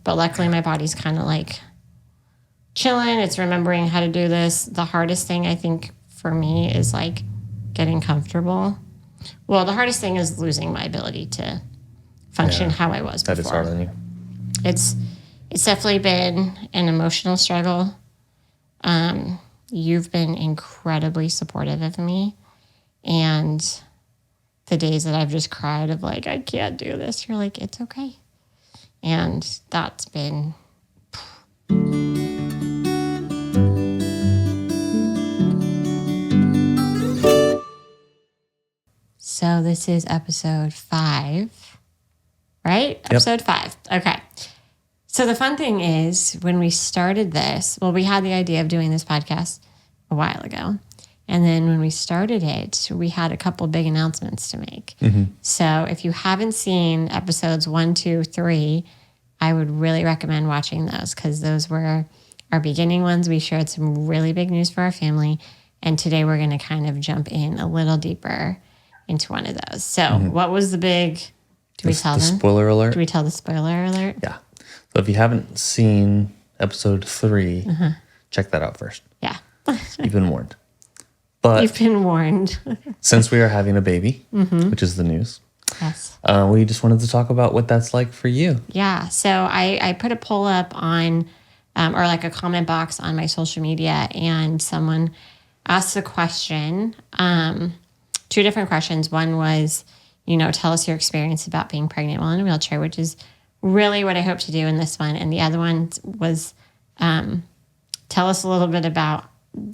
But luckily my body's kind of like chilling. It's remembering how to do this. The hardest thing I think for me is like getting comfortable. Well, the hardest thing is losing my ability to function how I was before. That is hard on you. It's definitely been an emotional struggle. You've been incredibly supportive of me. And the days that I've just cried of like, I can't do this, you're like, it's okay. And that's been... So this is episode 5, right? Yep. Episode 5. Okay. So the fun thing is when we started this, well, we had the idea of doing this podcast a while ago. And then when we started it, we had a couple big announcements to make. Mm-hmm. So if you haven't seen episodes 1, 2, 3, I would really recommend watching those because those were our beginning ones. We shared some really big news for our family. And today we're going to kind of jump in a little deeper into one of those. So what was the big... Do we tell them? Spoiler alert? Do we tell the spoiler alert? Yeah. So if you haven't seen episode 3, check that out first. Yeah. You've been warned. But You've been warned. since we are having a baby, which is the news, Yes. we just wanted to talk about what that's like for you. Yeah. So I put a poll up on, or like a comment box on my social media, and someone asked a question, 2 different questions. One was, tell us your experience about being pregnant while in a wheelchair, which is really what I hope to do in this one. And the other one was, tell us a little bit about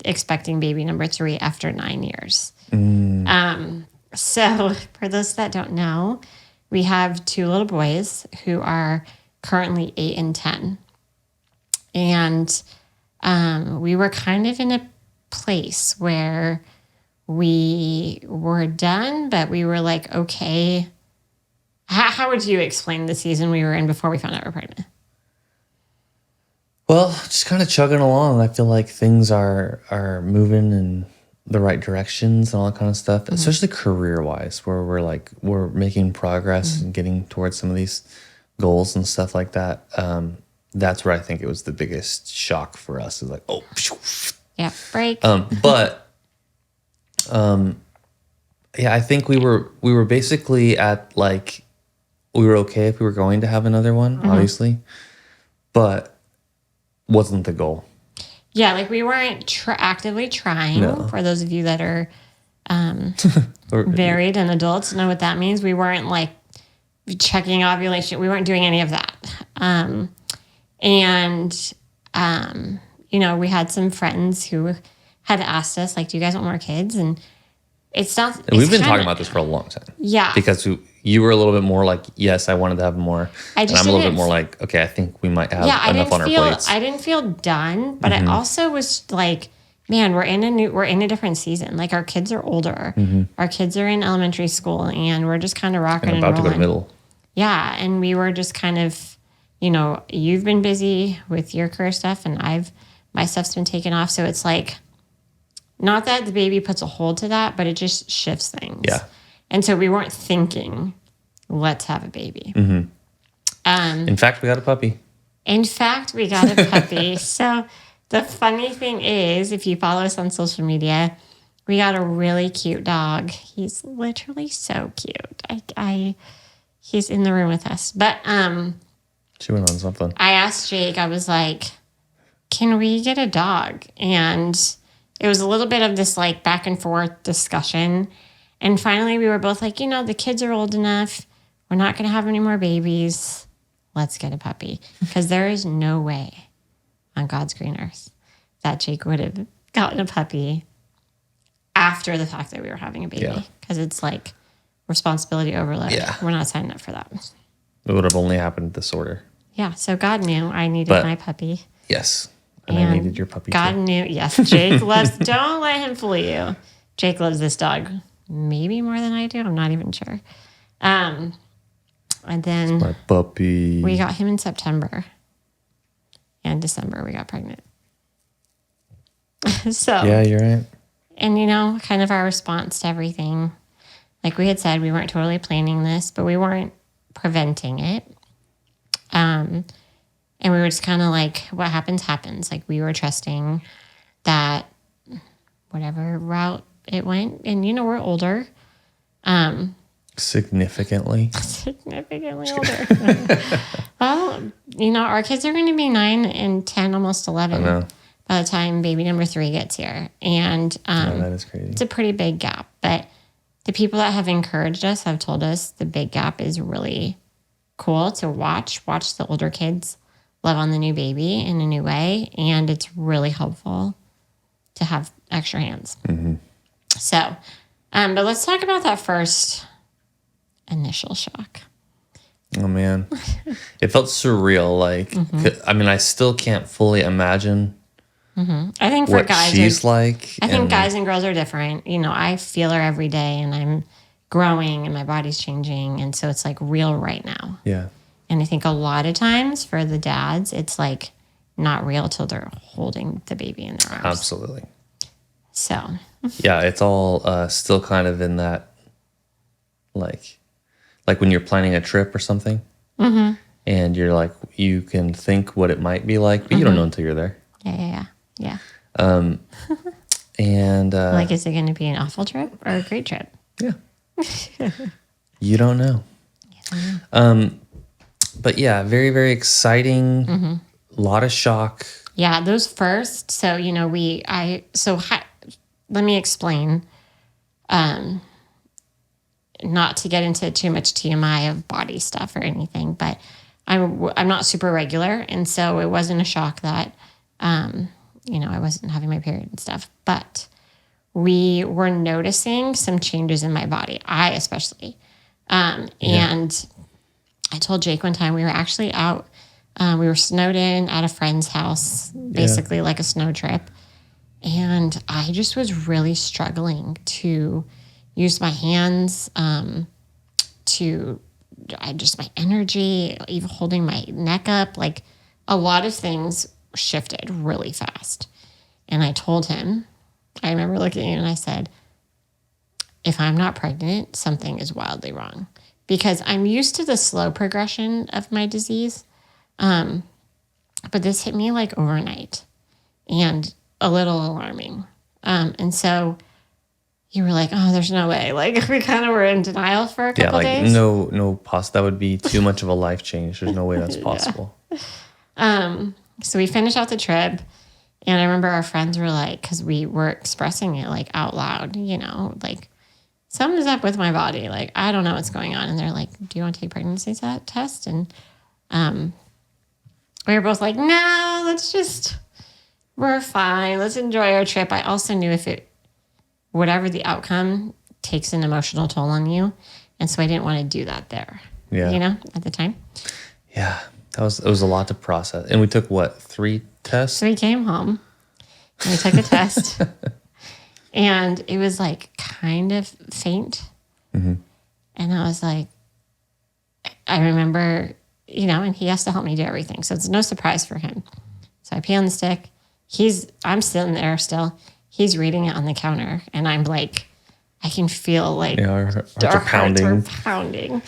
expecting baby number 3 after 9 years. So for those that don't know, we have 2 little boys who are currently 8 and 10. And we were kind of in a place where we were done, but we were like, okay. How would you explain the season we were in before we found out we were pregnant? Well, just kind of chugging along. I feel like things are moving in the right directions and all that kind of stuff, especially career-wise, where we're making progress and getting towards some of these goals and stuff like that. That's where I think it was the biggest shock for us. Is like, oh, yeah, break. Yeah, I think we were basically at like, we were okay if we were going to have another one, obviously, but wasn't the goal. Yeah, like we weren't actively trying. No. For those of you that are married and adults know what that means. We weren't like checking ovulation. We weren't doing any of that. We had some friends who had asked us, like, do you guys want more kids? And it's not... We've been talking about this for a long time. Yeah. Because you were a little bit more like, yes, I wanted to have more. And I'm a little bit more like, okay, I think we might have enough on our plates. I didn't feel done, but I also was like, man, we're in a different season. Like, our kids are older. Our kids are in elementary school, and we're just kind of rocking and rolling. About to go to middle. Yeah, and we were just kind of, you've been busy with your career stuff, and my stuff's been taken off. So it's like, not that the baby puts a hold to that, but it just shifts things. Yeah. And so we weren't thinking, let's have a baby. In fact, we got a puppy. So the funny thing is, if you follow us on social media, we got a really cute dog. He's literally so cute. He's in the room with us. But she went on something. I asked Jake, I was like, can we get a dog? And it was a little bit of this like back and forth discussion. And finally we were both like, the kids are old enough. We're not going to have any more babies. Let's get a puppy. Because there is no way on God's green earth that Jake would have gotten a puppy after the fact that we were having a baby. Because it's like responsibility overload. Yeah. We're not signing up for that. It would have only happened this order. Yeah. So God knew I needed my puppy. Yes. And I needed your puppy God too. knew. Yes. Jake loves, don't let him fool you. Jake loves this dog maybe more than I do. I'm not even sure. And then my puppy. We got him in September. And December we got pregnant. So yeah, you're right. And kind of our response to everything. Like we had said, we weren't totally planning this, but we weren't preventing it. And we were just kind of like, what happens, happens. Like we were trusting that whatever route it went. And, we're older. Significantly older. Well, our kids are going to be 9 and 10, almost 11 I know. by the time baby number 3 gets here. And that is crazy. It's a pretty big gap. But the people that have encouraged us have told us the big gap is really cool to watch the older kids love on the new baby in a new way. And it's really helpful to have extra hands. Mm-hmm. So, but let's talk about that first initial shock. Oh man, it felt surreal. Like, I mean, I still can't fully imagine I think for what guys, she's like. I think guys and girls are different. I feel her every day, and I'm growing, and my body's changing, and so it's like real right now. Yeah. And I think a lot of times for the dads, it's like not real till they're holding the baby in their arms. Absolutely. So. Yeah, it's all still kind of in that, like when you're planning a trip or something, and you're like, you can think what it might be like, but you don't know until you're there. Yeah. And like, is it going to be an awful trip or a great trip? Yeah. You don't know. But yeah, very, very exciting. A lot of shock. Yeah, those first. So, let me explain. Not to get into too much TMI of body stuff or anything, but I'm not super regular. And so it wasn't a shock that, I wasn't having my period and stuff, but we were noticing some changes in my body. I especially. And I told Jake one time we were actually out, we were snowed in at a friend's house, basically like a snow trip. And I just was really struggling to use my hands, my energy, even holding my neck up, like a lot of things shifted really fast. And I told him, I remember looking at him and I said, if I'm not pregnant, something is wildly wrong, because I'm used to the slow progression of my disease. But this hit me like overnight and a little alarming. And so you were like, oh, there's no way. Like, we kind of were in denial for a couple days. No, that would be too much of a life change. There's no way that's possible. So we finished out the trip, and I remember our friends were like, because we were expressing it like out loud, like something's up with my body. Like, I don't know what's going on. And they're like, do you want to take a pregnancy test? And we were both like, no, we're fine. Let's enjoy our trip. I also knew whatever the outcome takes an emotional toll on you. And so I didn't want to do that there, at the time. Yeah, it was a lot to process. And we took, 3 tests? So we came home and we took a test and it was like kind of faint. Mm-hmm. And I was like, I remember, and he has to help me do everything. So it's no surprise for him. So I pee on the stick. I'm sitting there still. He's reading it on the counter, and I'm like, I can feel like our hearts are pounding.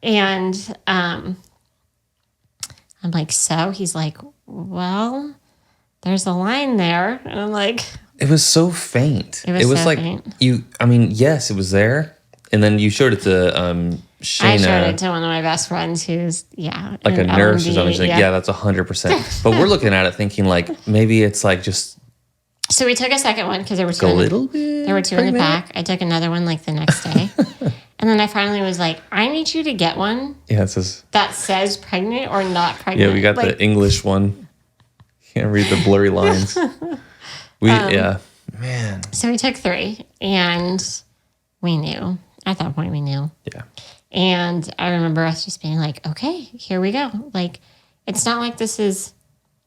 And I'm like, so? He's like, well, there's a line there. And I'm like, it was so faint. It was so like faint. Yes, it was there. And then you showed it to Shayna. I showed it to one of my best friends who's, like a nurse or something. She's like, that's 100%. But we're looking at it thinking like, maybe it's like just. So we took a second one because there were two. There were 2 in the pack. I took another one like the next day. And then I finally was like, I need you to get one that says pregnant or not pregnant. Yeah, we got the English one. Can't read the blurry lines. Man. So we took 3 and we knew. At that point, we knew. Yeah. And I remember us just being like, okay, here we go. Like, it's not like this is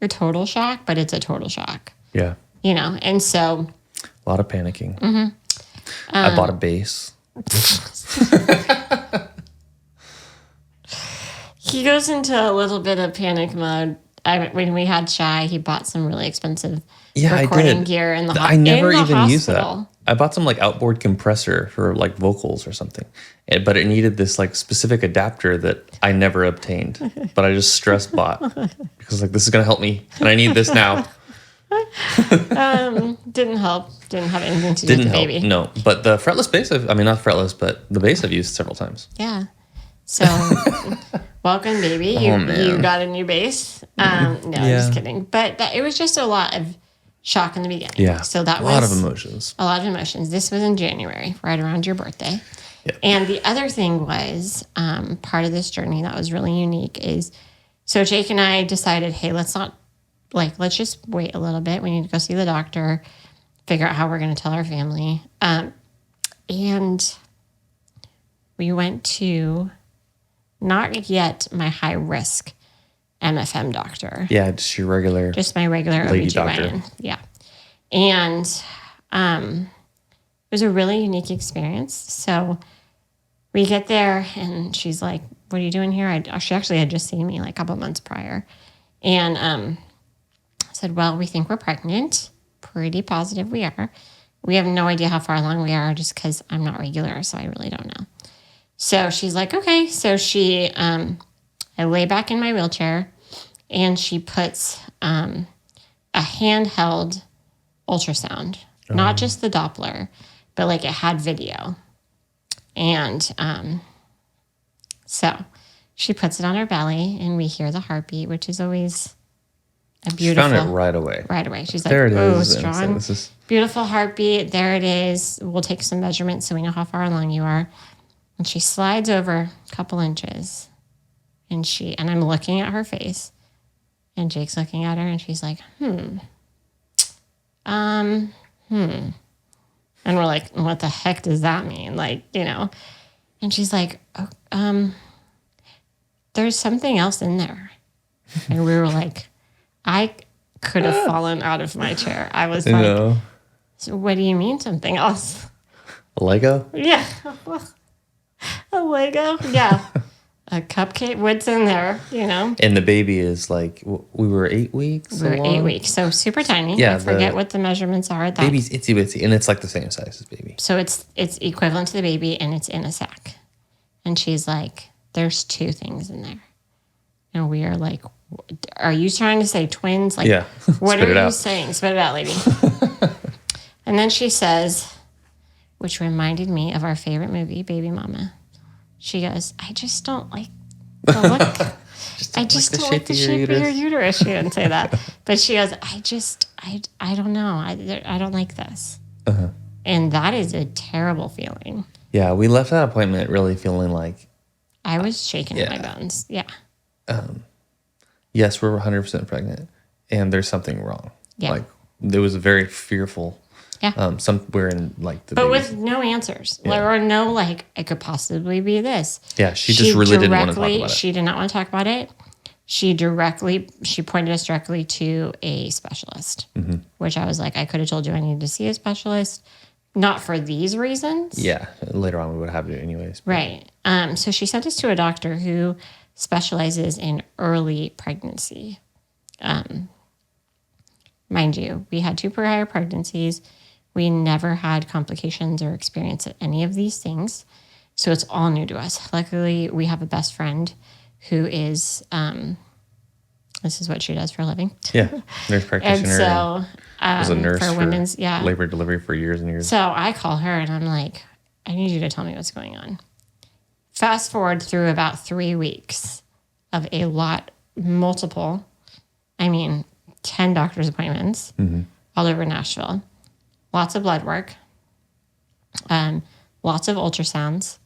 a total shock, but it's a total shock. Yeah. And so. A lot of panicking. Mm-hmm. I bought a base. He goes into a little bit of panic mode when we had Shy, he bought some really expensive Yeah, I recording did. gear in the I never in the even used that. hospital. I bought some like outboard compressor for like vocals or something, but it needed this like specific adapter that I never obtained. But I just stress bought because like this is gonna help me, and I need this now. Didn't help. Didn't have anything to do Didn't with the help. baby. No, but the fretless bass. I mean, not fretless, but the bass I've used several times. Yeah. So, welcome, baby. You got a new bass. No, I'm just kidding. But it was just a lot of shock in the beginning. Yeah. So that a lot was of emotions. a lot of emotions. This was in January, right around your birthday. Yeah. And the other thing was part of this journey that was really unique is, so Jake and I decided, hey, let's just wait a little bit. We need to go see the doctor, figure out how we're going to tell our family. And we went to not yet my high risk MFM doctor. Yeah, just your regular. Just my regular lady OBGYN. doctor. Yeah. And it was a really unique experience. So we get there and she's like, what are you doing here? She actually had just seen me like a couple months prior. And I said, well, we think we're pregnant. Pretty positive we are. We have no idea how far along we are just because I'm not regular, so I really don't know. So she's like, okay. So I lay back in my wheelchair and she puts a handheld ultrasound, not just the Doppler, but like it had video. And so she puts it on her belly and we hear the heartbeat, which is always a beautiful. She found it right away. Right away. She's There like, it oh, is. strong. Beautiful heartbeat. There it is. We'll take some measurements so we know how far along you are. And she slides over a couple inches and I'm looking at her face and Jake's looking at her and she's like, And we're like, what the heck does that mean? Like, and she's like, there's something else in there. And we were like, I could have fallen out of my chair. I was like, so what do you mean something else? A Lego? Yeah. A Lego? Yeah. A cupcake? What's in there, And the baby is like, we were 8 weeks We were along? 8 weeks. So super tiny. Yeah, I forget what the measurements are. Baby's itsy bitsy, and it's like the same size as baby. So it's equivalent to the baby, and it's in a sack. And she's like, there's 2 things in there. And we are like, are you trying to say twins? Like, Yeah. what Spit are it you out. saying? Spit it out, lady. And then she says, which reminded me of our favorite movie, Baby Mama. She goes, I just don't like the look. I just don't like the shape of your uterus. She didn't say that. But she goes, I don't know. I don't like this. Uh-huh. And that is a terrible feeling. Yeah, we left that appointment really feeling like, I was shaking in my bones. Yeah. yes, we're 100% pregnant, and there's something wrong. Yeah. Like, there was a very fearful, somewhere in like the But baby's- with no answers. Or no, like, it could possibly be this. Yeah, she just really didn't want to talk about it. She did not want to talk about it. She pointed us directly to a specialist, which I was like, I could have told you I needed to see a specialist. Not for these reasons. Yeah, later on we would have to anyways. But. Right. So she sent us to a doctor who specializes in early pregnancy. Mind you, we had 2 prior pregnancies. We never had complications or experienced any of these things. So it's all new to us. Luckily, we have a best friend who is, this is what she does for a living. Yeah, nurse practitioner. And so, was a nurse for women's, labor and delivery for years and years. So I call her and I'm like, I need you to tell me what's going on. Fast forward through about 3 weeks of multiple, 10 doctor's appointments all over Nashville. Lots of blood work, lots of ultrasounds.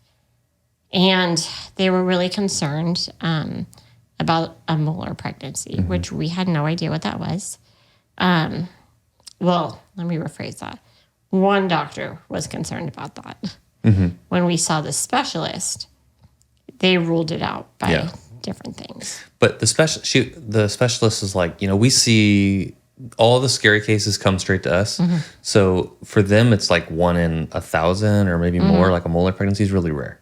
And they were really concerned about a molar pregnancy, which we had no idea what that was. Well, let me rephrase that. One doctor was concerned about that. When we saw the specialist, they ruled it out by different things. But the specialist is like, we see all the scary cases come straight to us. So for them, it's like 1 in 1,000 or maybe more. Like a molar pregnancy is really rare.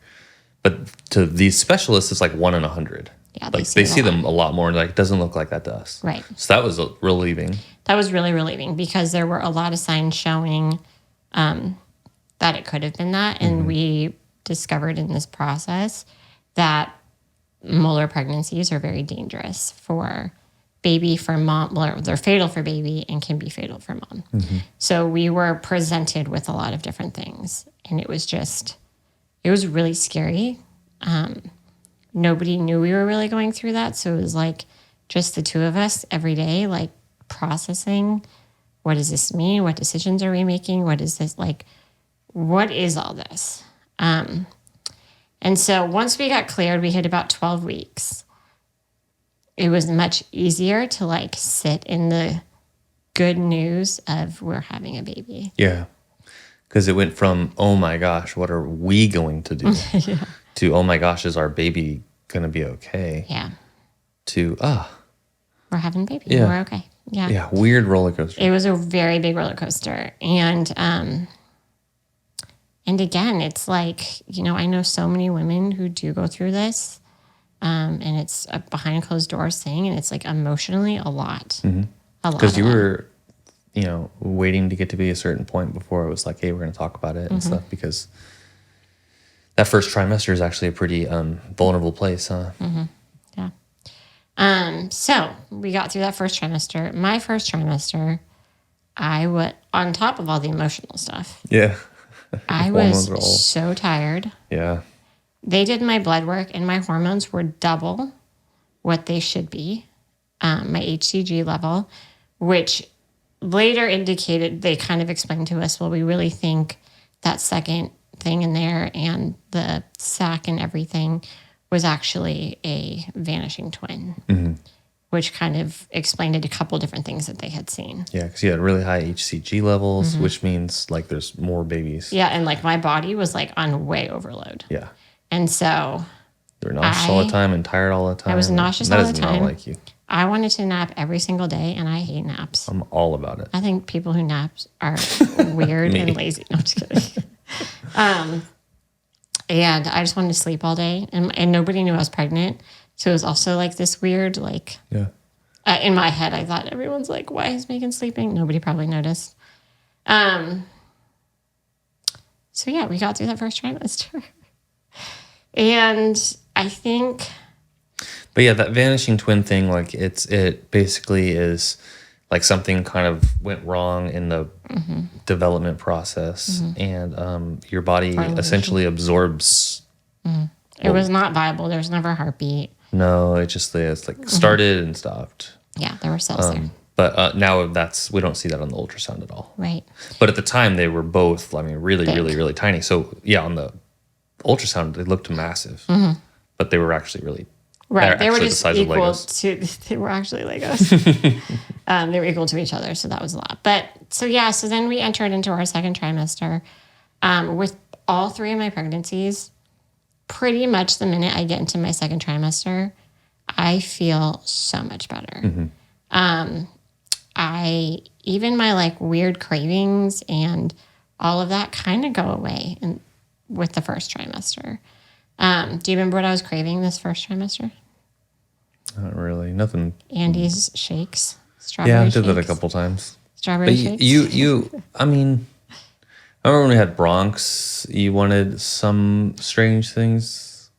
But to these specialists, it's like 1 in 100. Yeah, Like they see them a lot more. Like, it doesn't look like that to us. Right. So that was relieving. That was really relieving because there were a lot of signs showing that it could have been that. And we discovered in this process that molar pregnancies are very dangerous for baby, for mom. Well, they're fatal for baby and can be fatal for mom. So we were presented with a lot of different things. And it was really scary. Nobody knew we were really going through that. So it was like just the two of us every day, like processing, what does this mean? What decisions are we making? What is this like? What is all this? And so once we got cleared, we hit about 12 weeks. It was much easier to like sit in the good news of we're having a baby. Yeah. Because it went from, oh my gosh, what are we going to do? To, oh my gosh, is our baby going to be okay? Yeah. To, we're having a baby. Yeah. We're okay. Yeah. Yeah. Weird roller coaster. It was a very big roller coaster. And again, it's like, I know so many women who do go through this, and it's a behind closed doors thing, and it's like emotionally a lot. A lot. Because you were, waiting to get to be a certain point before it was like, hey, we're going to talk about it and stuff. Because that first trimester is actually a pretty vulnerable place, huh? Yeah. So we got through that first trimester. My first trimester, I was on top of all the emotional stuff. Yeah. I was so tired. Yeah. They did my blood work, and my hormones were double what they should be, my HCG level, which later indicated, they kind of explained to us, well, we really think that second thing in there and the sac and everything was actually a vanishing twin, which kind of explained it a couple different things that they had seen. Yeah, because you had really high HCG levels, which means like there's more babies. Yeah, and like my body was like on way overload. Yeah. And so you were nauseous all the time and tired all the time. I was nauseous all the time. That is not like you. I wanted to nap every single day, and I hate naps. I'm all about it. I think people who nap are weird and lazy. No, I'm just kidding. And I just wanted to sleep all day, and nobody knew I was pregnant. So it was also like this weird, like, in my head, I thought everyone's like, why is Megan sleeping? Nobody probably noticed. So yeah, we got through that first trimester. And I think... But yeah, that vanishing twin thing, like it basically is like something kind of went wrong in the development process, and your body essentially absorbs. It was not viable. There was never a heartbeat. No, it's like started and stopped. Yeah, there were cells there. But now we don't see that on the ultrasound at all. Right. But at the time, they were both, really, really, really tiny. So yeah, on the ultrasound, they looked massive, but they were actually really. Right, they were just equal to. They were actually Legos. They were equal to each other, so that was a lot. But so then we entered into our second trimester. With all three of my pregnancies, pretty much the minute I get into my second trimester, I feel so much better. Even my like weird cravings and all of that kind of go away with the first trimester. Do you remember what I was craving this first trimester? Not really. Nothing. Andy's shakes. Strawberry shakes. shakes. I did that a couple times. Strawberry shakes? But I remember when we had Bronx, you wanted some strange things,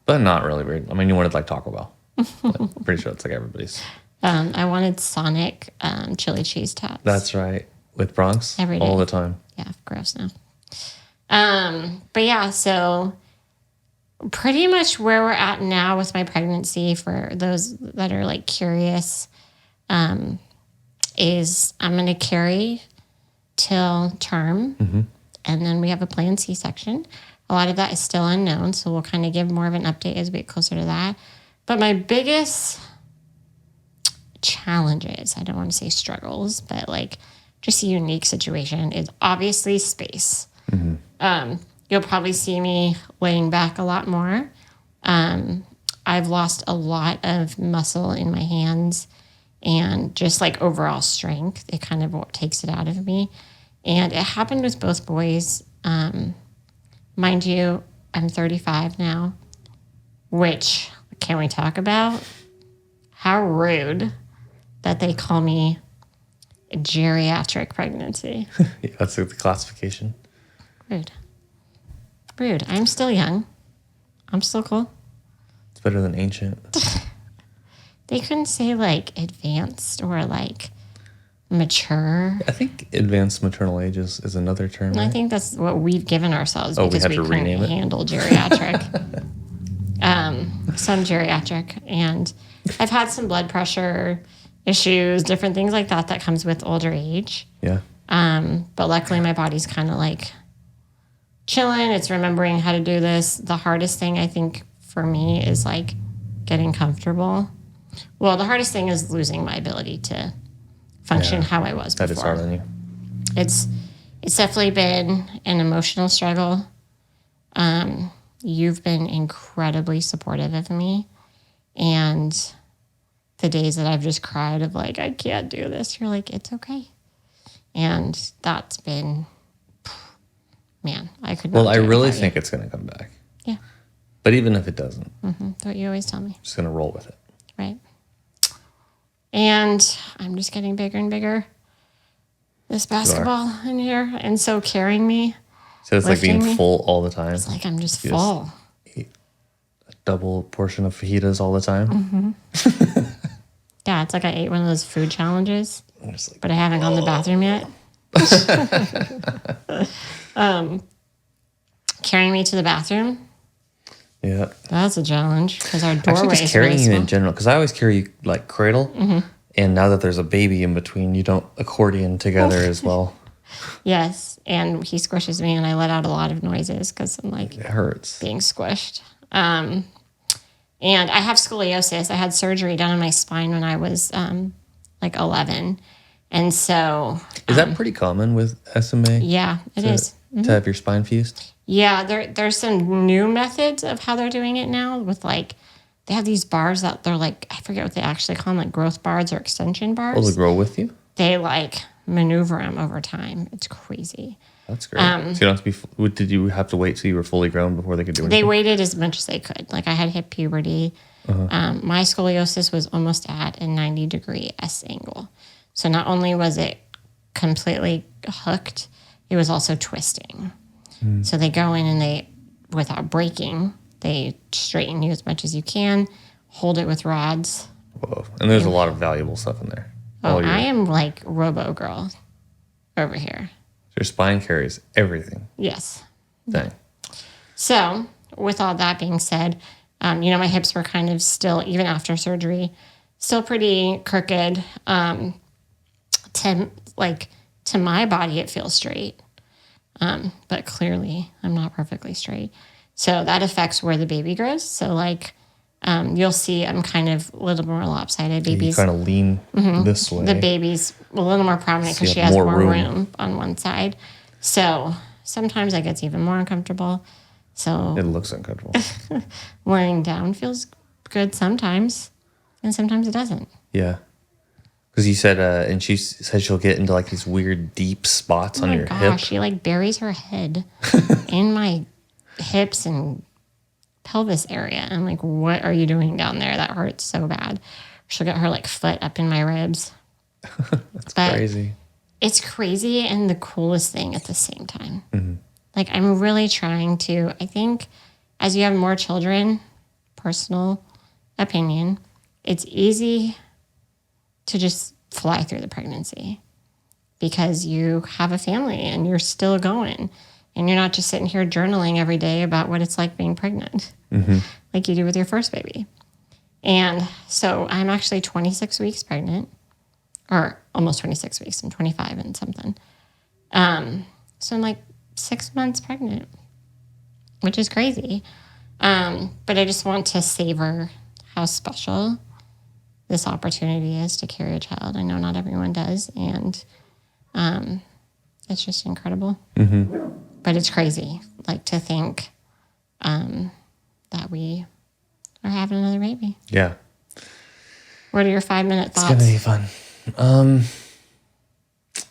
but not really weird. You wanted like Taco Bell. I'm pretty sure it's like everybody's. I wanted Sonic chili cheese tots. That's right. With Bronx? Every day. All the time. Yeah, gross now. But yeah, so pretty much where we're at now with my pregnancy, for those that are like curious, is I'm going to carry till term, and then we have a planned C-section. A lot of that is still unknown, so we'll kind of give more of an update as we get closer to that. But my biggest challenges, I don't want to say struggles, but like just a unique situation, is obviously space. You'll probably see me laying back a lot more. I've lost a lot of muscle in my hands and just like overall strength. It kind of what takes it out of me. And it happened with both boys. Mind you, I'm 35 now, which can we talk about how rude that they call me a geriatric pregnancy? Yeah, that's the classification. Rude. Rude. I'm still young. I'm still cool. It's better than ancient. They couldn't say like advanced or like mature. I think advanced maternal age is another term. I Right? think that's what we've given ourselves Oh, we because had we to couldn't rename it? handle geriatric. Some geriatric, and I've had some blood pressure issues, different things like that comes with older age. Yeah. But luckily my body's kind of like chilling. It's remembering how to do this. The hardest thing I think for me is like getting comfortable. Well, the hardest thing is losing my ability to function how I was before. That is hard on you. It's definitely been an emotional struggle. You've been incredibly supportive of me, and the days that I've just cried of like, I can't do this, you're like, it's okay. And that's been, man, I could not. Well, I do it really without think you. it's going to come back. Yeah. But even if it doesn't, That's what you always tell me. I'm just going to roll with it. Right. And I'm just getting bigger and bigger. This basketball in here. And so carrying me, So it's like being Lifting me? full all the time. it's like I'm just Yes. full. Double portion of fajitas all the time. Yeah, it's like I ate one of those food challenges, I'm just like, but I haven't gone to the bathroom yet. Carrying me to the bathroom, yeah. that's a challenge because our Actually, doorway just is carrying really you small. in general, because I always carry you like cradle. And now that there's a baby in between, you don't accordion together as well. Yes, and he squishes me, and I let out a lot of noises because I'm like It hurts. being squished. And I have scoliosis. I had surgery done on my spine when I was like 11, and so Is that pretty common with SMA? yeah, it is. To have your spine fused? Yeah, there's some new methods of how they're doing it now with like they have these bars that they're like I forget what they actually call them, like growth bars or extension bars. Will it grow with you? They like maneuver them over time. It's crazy. That's great. So you don't have to be. Did you have to wait till you were fully grown before they could do anything? They waited as much as they could. Like I had hit puberty. My scoliosis was almost at a 90-degree S angle. So not only was it completely hooked, it was also twisting. So they go in and they, without breaking, they straighten you as much as you can, hold it with rods. Whoa. And there's a lot of valuable stuff in there. Oh, I am like Robo Girl over here. Your spine carries everything. Yes. Dang. So, with all that being said, my hips were kind of still, even after surgery, still pretty crooked. To my body, it feels straight. But clearly, I'm not perfectly straight. So that affects where the baby grows. So, you'll see I'm kind of a little more lopsided. You Babies, kind of lean this way. the baby's a little more prominent So because you she have has more more room. room on one side. So sometimes that gets even more uncomfortable. So It looks uncomfortable. laying down feels good sometimes, and sometimes it doesn't. Yeah. Because you said, and she said she'll get into like these weird deep spots Oh on my your gosh, hip. she like buries her head in my hips and pelvis area. I'm like, what are you doing down there? That hurts so bad. She'll get her like foot up in my ribs. That's But crazy. it's crazy and the coolest thing at the same time. Like I'm really trying to, I think as you have more children, personal opinion, it's easy to just fly through the pregnancy because you have a family and you're still going and you're not just sitting here journaling every day about what it's like being pregnant like you do with your first baby. And so I'm actually 26 weeks pregnant, or almost 26 weeks. I'm 25 and something. So I'm like 6 months pregnant, which is crazy. But I just want to savor how special this opportunity is to carry a child. I know not everyone does, and it's just incredible. But it's crazy, like to think that we are having another baby. Yeah. What are your 5-minute It's thoughts? going to be fun.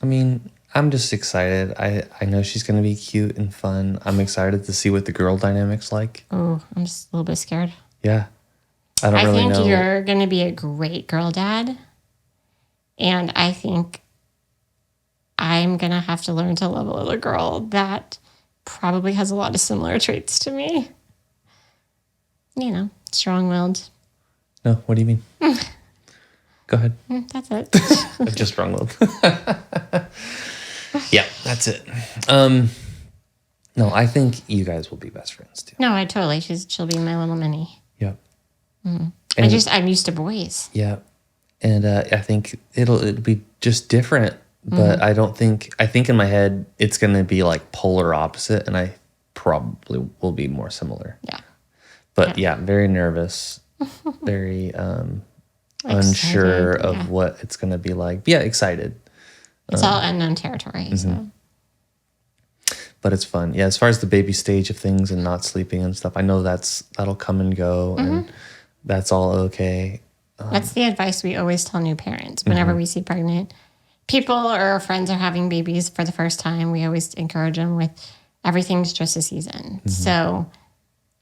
I mean, I'm just excited. I know she's going to be cute and fun. I'm excited to see what the girl dynamic's like. Oh, I'm just a little bit scared. Yeah. I don't really know. I think you're going to be a great girl dad. And I think I'm going to have to learn to love a little girl that probably has a lot of similar traits to me. You know, strong-willed. No, what do you mean? Go ahead. That's it. Just strong-willed. Yeah, that's it. No, I think you guys will be best friends too. No, I totally. She'll be my little mini. Yep. I'm used to boys. Yeah. And I think it'll be just different, but I think in my head it's going to be like polar opposite, and I probably will be more similar. Yeah. But yeah, very nervous, very unsure of what it's going to be like. But yeah, excited. It's all unknown territory. So. But it's fun. Yeah, as far as the baby stage of things and not sleeping and stuff, I know that'll come and go, and that's all okay. That's the advice we always tell new parents whenever we see pregnant people or our friends are having babies for the first time. We always encourage them with everything's just a season. So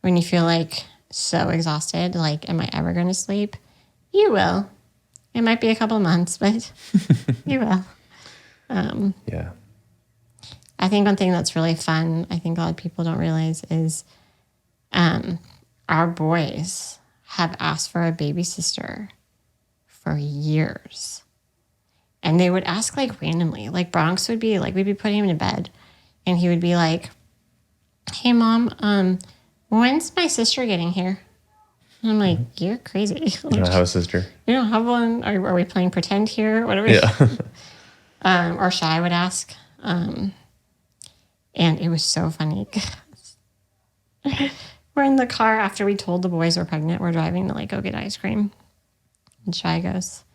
when you feel like so exhausted, like, am I ever going to sleep? You will. It might be a couple of months, but you will. Yeah. I think one thing that's really fun, I think a lot of people don't realize, is our boys have asked for a baby sister for years. And they would ask like randomly. Like Bronx would be like, we'd be putting him to bed and he would be like, hey mom, when's my sister getting here? And I'm like, you're crazy. You don't have a sister? You don't have one? Are we playing pretend here? What are we? Yeah. Or Shy would ask. And it was so funny. We're in the car after we told the boys we're pregnant. We're driving to like go get ice cream. And Shy goes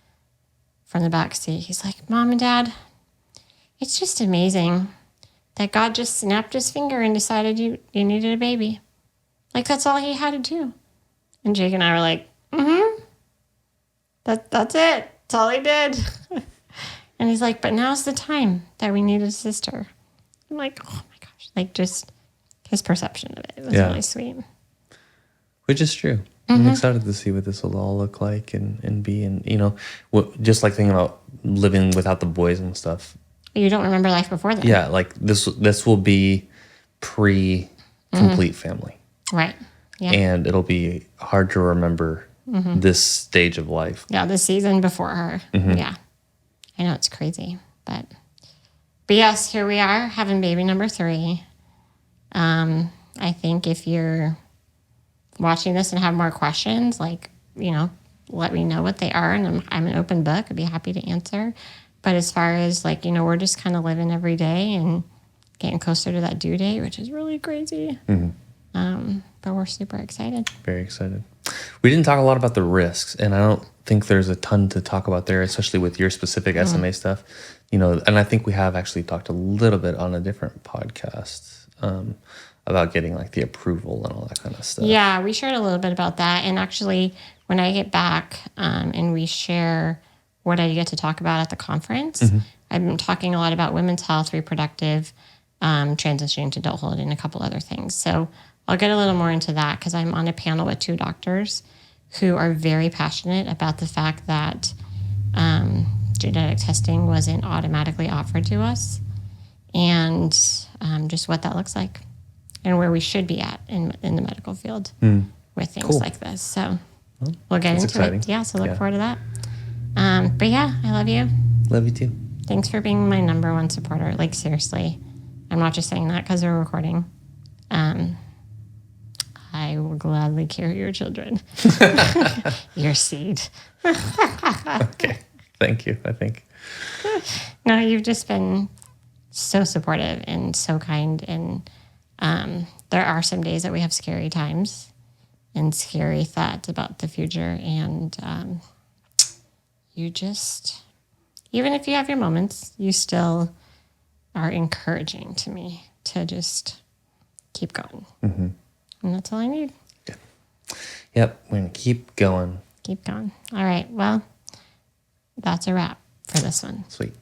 from the back seat. He's like, Mom and Dad, it's just amazing that God just snapped his finger and decided you needed a baby. Like that's all he had to do. And Jake and I were like, that's it. That's all he did. And he's like, but now's the time that we need a sister. I'm like, oh my gosh. Like just his perception of it was really sweet. Which is true. I'm excited to see what this will all look like and be. And, you know, just like thinking about living without the boys and stuff. You don't remember life before that. Yeah, like this will be pre-complete family. Right. Yeah. And it'll be hard to remember this stage of life. Yeah, the season before her. Yeah. I know it's crazy. But yes, here we are having baby number 3. I think if you're watching this and have more questions, like, you know, let me know what they are. And I'm an open book. I'd be happy to answer. But as far as like, you know, we're just kind of living every day and getting closer to that due date, which is really crazy. But we're super excited. Very excited. We didn't talk a lot about the risks, and I don't think there's a ton to talk about there, especially with your specific SMA stuff. You know, and I think we have actually talked a little bit on a different podcast about getting like the approval and all that kind of stuff. Yeah, we shared a little bit about that. And actually, when I get back and we share what I get to talk about at the conference, I've been talking a lot about women's health, reproductive, transitioning to adulthood, and a couple other things. So I'll get a little more into that because I'm on a panel with 2 doctors who are very passionate about the fact that genetic testing wasn't automatically offered to us, and just what that looks like and where we should be at in the medical field with things like this. So we'll get into exciting. it. Yeah, so look forward to that. But yeah, I love you. Love you too. Thanks for being my number 1 supporter. Like seriously, I'm not just saying that because we're recording. I will gladly carry your children. Your seed. Okay. Thank you, I think. No, you've just been so supportive and so kind. And there are some days that we have scary times and scary thoughts about the future. And you just, even if you have your moments, you still are encouraging to me to just keep going. And that's all I need. Good. Yep, we're going to keep going. Keep going. All right. Well, that's a wrap for this one. Sweet.